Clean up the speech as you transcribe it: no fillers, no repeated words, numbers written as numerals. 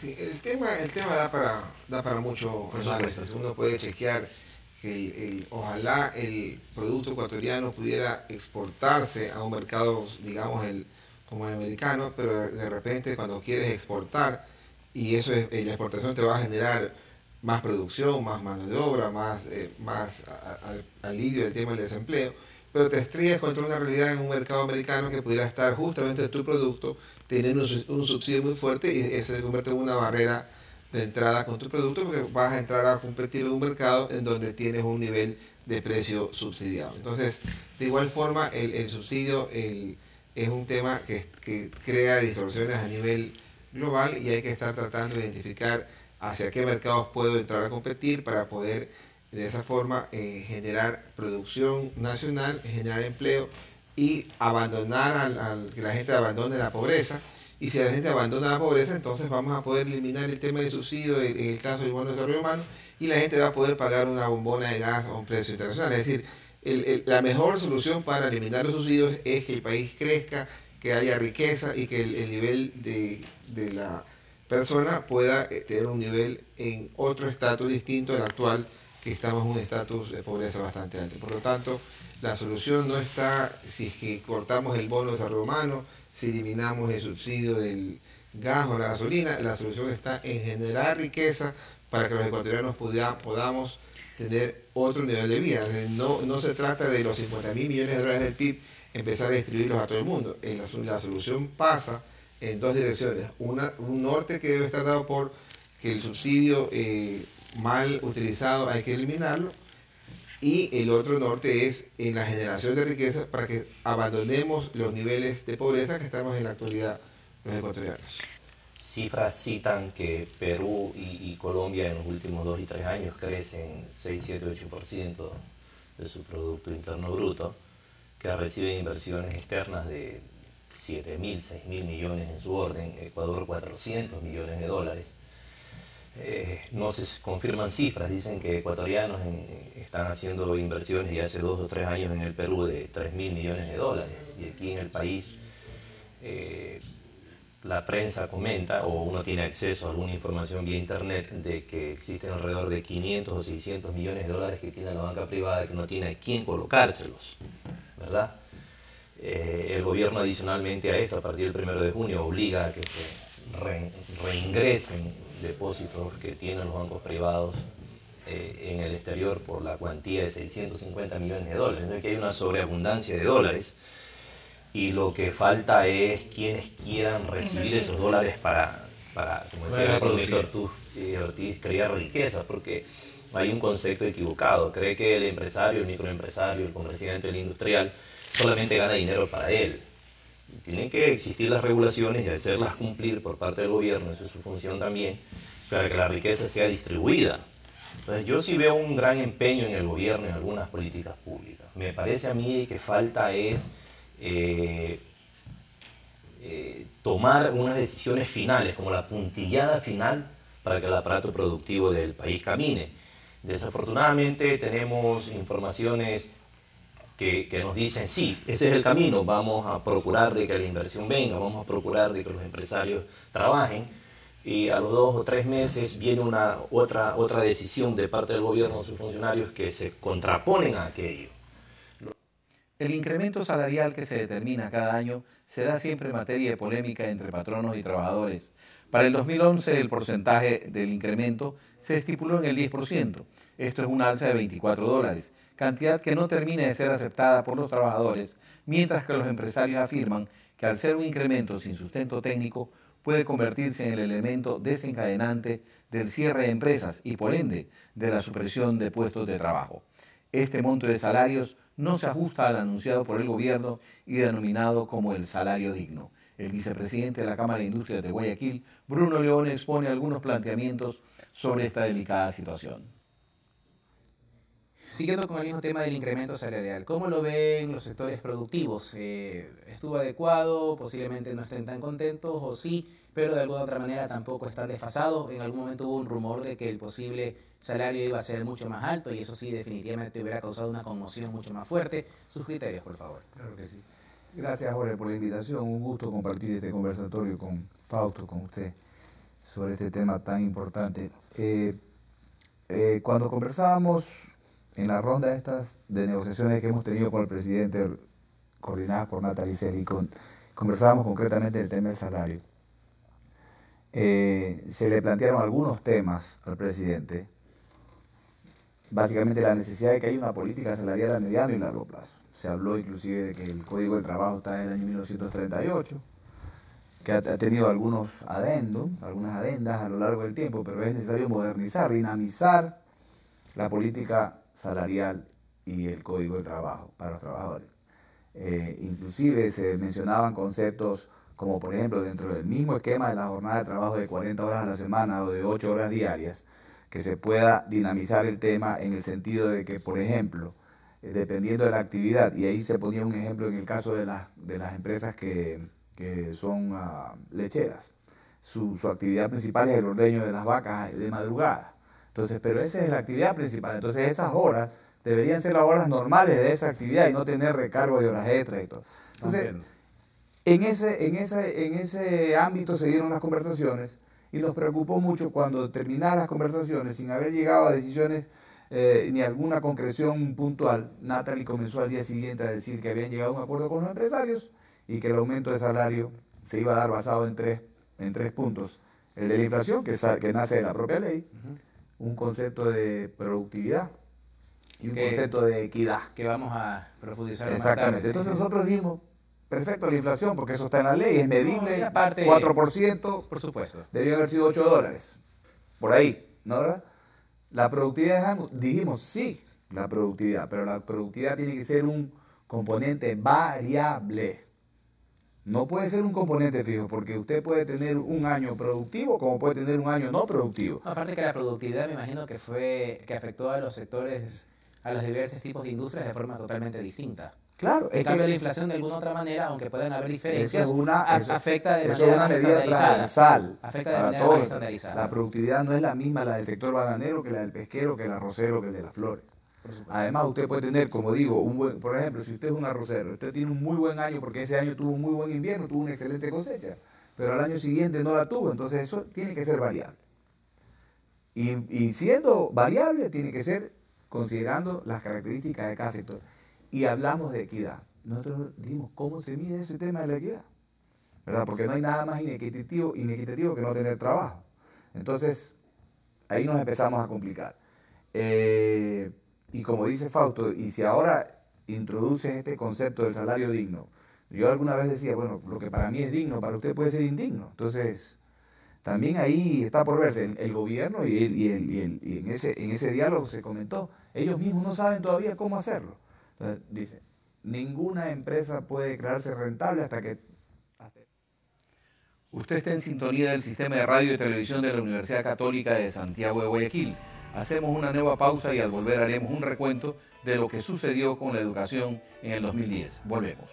Sí, el tema da para mucho análisis. Uno puede chequear que ojalá el producto ecuatoriano pudiera exportarse a un mercado, digamos, como el americano, pero de repente cuando quieres exportar, y eso es, la exportación te va a generar más producción, más mano de obra, más alivio del tema del desempleo, pero te estrellas contra una realidad en un mercado americano que pudiera estar justamente tu producto teniendo un subsidio muy fuerte y eso se convierte en una barrera de entrada con tu producto porque vas a entrar a competir en un mercado en donde tienes un nivel de precio subsidiado. Entonces, de igual forma, el subsidio es un tema que crea distorsiones a nivel global y hay que estar tratando de identificar hacia qué mercados puedo entrar a competir para poder de esa forma generar producción nacional, generar empleo y abandonar que la gente abandone la pobreza. Y si la gente abandona la pobreza, entonces vamos a poder eliminar el tema del subsidio en el caso del bono de desarrollo humano y la gente va a poder pagar una bombona de gas a un precio internacional. Es decir, la mejor solución para eliminar los subsidios es que el país crezca, que haya riqueza y que el nivel de la persona pueda tener un nivel en otro estatus distinto al actual, que estamos en un estatus de pobreza bastante alto. Por lo tanto, la solución no está si es que cortamos el bono de desarrollo humano, si eliminamos el subsidio del gas o la gasolina, la solución está en generar riqueza para que los ecuatorianos podamos tener otro nivel de vida. No se trata de los 50.000 millones de dólares del PIB empezar a distribuirlos a todo el mundo. La solución pasa en dos direcciones. Un norte que debe estar dado por que el subsidio mal utilizado hay que eliminarlo, y el otro norte es en la generación de riqueza para que abandonemos los niveles de pobreza que estamos en la actualidad los ecuatorianos. Cifras citan que Perú y Colombia en los últimos 2 y 3 años crecen 6, 7, 8% de su Producto Interno Bruto, que reciben inversiones externas de 7.000, 6.000 millones en su orden, Ecuador 400 millones de dólares. No se confirman cifras, dicen que ecuatorianos están haciendo inversiones ya hace 2 o 3 años en el Perú de 3.000 millones de dólares, y aquí en el país eh, la prensa comenta, o uno tiene acceso a alguna información vía internet, de que existen alrededor de 500 o 600 millones de dólares que tiene la banca privada que no tiene a quién colocárselos, ¿verdad? El gobierno adicionalmente a esto, a partir del 1 de junio, obliga a que se reingresen depósitos que tienen los bancos privados en el exterior por la cuantía de 650 millones de dólares. Entonces, que hay una sobreabundancia de dólares y lo que falta es quienes quieran recibir esos dólares para como decía el profesor Ortiz, crear riqueza, porque hay un concepto equivocado. Cree que el empresario, el microempresario, el comerciante, el industrial, solamente gana dinero para él. Tienen que existir las regulaciones y hacerlas cumplir por parte del gobierno, eso es su función también, para que la riqueza sea distribuida. Entonces yo sí veo un gran empeño en el gobierno en algunas políticas públicas. Me parece a mí que falta es tomar unas decisiones finales, como la puntillada final para que el aparato productivo del país camine. Desafortunadamente tenemos informaciones que nos dicen, sí, ese es el camino, vamos a procurar de que la inversión venga, vamos a procurar de que los empresarios trabajen, y a los 2 o 3 meses viene otra decisión de parte del gobierno de sus funcionarios que se contraponen a aquello. El incremento salarial que se determina cada año será siempre materia de polémica entre patronos y trabajadores. Para el 2011 el porcentaje del incremento se estipuló en el 10%. Esto es un alza de 24 dólares, cantidad que no termina de ser aceptada por los trabajadores, mientras que los empresarios afirman que al ser un incremento sin sustento técnico puede convertirse en el elemento desencadenante del cierre de empresas y por ende de la supresión de puestos de trabajo. Este monto de salarios no se ajusta al anunciado por el gobierno y denominado como el salario digno. El vicepresidente de la Cámara de Industrias de Guayaquil, Bruno León, expone algunos planteamientos sobre esta delicada situación. Siguiendo con el mismo tema del incremento salarial, ¿cómo lo ven los sectores productivos? ¿Estuvo adecuado? Posiblemente no estén tan contentos, o sí, pero de alguna otra manera tampoco están desfasados. En algún momento hubo un rumor de que el posible salario iba a ser mucho más alto, y eso sí definitivamente hubiera causado una conmoción mucho más fuerte. Sus criterios, por favor. Claro que sí. Gracias, Jorge, por la invitación. Un gusto compartir este conversatorio con Fausto, con usted. sobre este tema tan importante. Cuando conversábamos en la ronda estas de negociaciones que hemos tenido con el presidente, coordinadas por Natalie Celi, conversábamos concretamente del tema del salario. Se le plantearon algunos temas al presidente, básicamente la necesidad de que haya una política salarial a mediano y largo plazo. Se habló inclusive de que el Código del Trabajo está en el año 1938, que ha tenido algunos adendum, algunas adendas a lo largo del tiempo, pero es necesario modernizar, dinamizar la política salarial y el Código del Trabajo para los trabajadores. Inclusive se mencionaban conceptos como, por ejemplo, dentro del mismo esquema de la jornada de trabajo de 40 horas a la semana o de 8 horas diarias, que se pueda dinamizar el tema en el sentido de que, por ejemplo, dependiendo de la actividad, y ahí se ponía un ejemplo en el caso de las empresas que son lecheras, su actividad principal es el ordeño de las vacas de madrugada. Entonces, pero esa es la actividad principal, entonces esas horas deberían ser las horas normales de esa actividad y no tener recargo de horas extras y todo. Entonces, en ese ámbito se dieron las conversaciones y nos preocupó mucho cuando terminaron las conversaciones sin haber llegado a decisiones ni alguna concreción puntual. Natalie comenzó al día siguiente a decir que habían llegado a un acuerdo con los empresarios y que el aumento de salario se iba a dar basado en tres puntos. El de la inflación, que nace de la propia ley, un concepto de productividad y un concepto de equidad. Que vamos a profundizar más tarde. Exactamente. Entonces nosotros dijimos, perfecto la inflación, porque eso está en la ley, es medible, y aparte, 4%, por supuesto. Debió haber sido $8, por ahí, ¿no verdad? La productividad, dijimos, sí, la productividad, pero la productividad tiene que ser un componente variable. No puede ser un componente fijo, porque usted puede tener un año productivo como puede tener un año no productivo. Aparte que la productividad me imagino que afectó a los sectores, a los diversos tipos de industrias de forma totalmente distinta. Claro, En cambio, la inflación de alguna otra manera, aunque puedan haber diferencias, afecta de es manera una más medida estandarizada. transversal Afecta de para manera todos. más estandarizada. La productividad no es la misma la del sector bananero que la del pesquero, que el arrocero, que el de las flores. Además, usted puede tener, como digo, por ejemplo, si usted es un arrocero, usted tiene un muy buen año porque ese año tuvo un muy buen invierno, tuvo una excelente cosecha, pero al año siguiente no la tuvo, entonces eso tiene que ser variable. Y siendo variable, tiene que ser considerando las características de cada sector. Y hablamos de equidad. Nosotros dijimos, ¿cómo se mide ese tema de la equidad? ¿Verdad? Porque no hay nada más inequitativo que no tener trabajo. Entonces, ahí nos empezamos a complicar. Y como dice Fausto, y si ahora introduces este concepto del salario digno, yo alguna vez decía, bueno, lo que para mí es digno, para usted puede ser indigno. Entonces, también ahí está por verse el gobierno y en ese diálogo se comentó, ellos mismos no saben todavía cómo hacerlo. Entonces, dice, ninguna empresa puede declararse rentable hasta que... Usted está en sintonía del sistema de radio y televisión de la Universidad Católica de Santiago de Guayaquil. Hacemos una nueva pausa y al volver haremos un recuento de lo que sucedió con la educación en el 2010. Volvemos.